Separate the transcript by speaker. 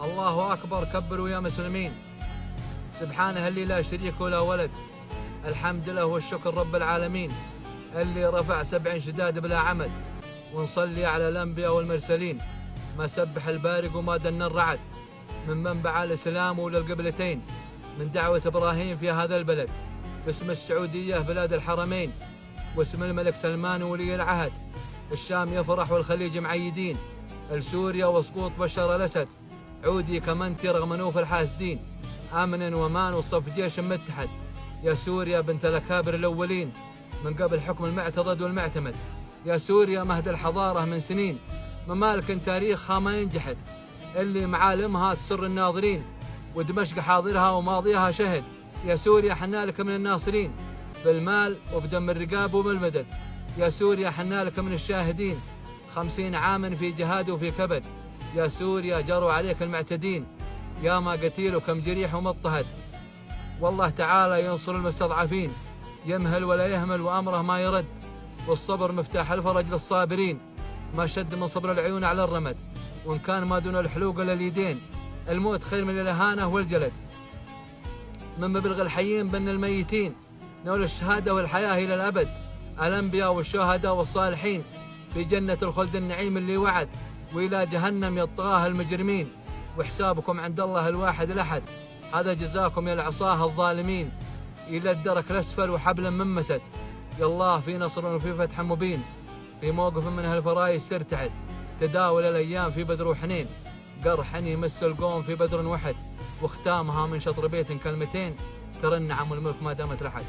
Speaker 1: الله أكبر كبروا يا مسلمين. سبحانه اللي لا شريك ولا ولد، الحمد له والشكر رب العالمين، اللي رفع 7 شداد بلا عمد، ونصلي على الأنبياء والمرسلين، ما سبح البارق وما دن الرعد، من منبع الإسلام وللقبلتين، من دعوة إبراهيم في هذا البلد، باسم السعودية بلاد الحرمين، واسم الملك سلمان ولي العهد. الشام يفرح والخليج معيدين، لسوريا وسقوط بشار الأسد، عودي كمنتي رغم نوف الحاسدين، أمن ومان وصف جيش متحد، يا سوريا بنت الأكابر الأولين، من قبل حكم المعتضد والمعتمد، يا سوريا مهد الحضارة من سنين، ممالك تاريخها ما ينجحد، اللي معالمها تسر الناظرين، ودمشق حاضرها وماضيها شهد، يا سوريا حنالك من الناصرين، بالمال وبدم الرقاب وبالمدد، يا سوريا حنالك من الشاهدين، 50 عاما في جهاد وفي كبد، يا سوريا جروا عليك المعتدين، يا ما قتيل وكم جريح ومضطهد، والله تعالى ينصر المستضعفين، يمهل ولا يهمل وأمره ما يرد، والصبر مفتاح الفرج للصابرين، ما شد من صبر العيون على الرمد، وإن كان ما دون الحلوق إلا اليدين، الموت خير من الإهانة والجلد، من مبلغ الحيين بن الميتين، نول الشهادة والحياة إلى الأبد، الأنبياء والشهداء والصالحين في جنة الخلد النعيم اللي وعد، وإلى جهنم يطغاها المجرمين، وحسابكم عند الله الواحد الأحد، هذا جزاكم يا العصاه الظالمين، إلى الدرك الأسفل وحبل من مسد، يا الله في نصر وفي فتح مبين، في موقف من هالفرايس ترتعد، تداول الأيام في بدر وحنين، قرح يمس القوم في بدر وحد، واختامها من شطر بيت كلمتين، ترى النعم والملك ما دامت لحد.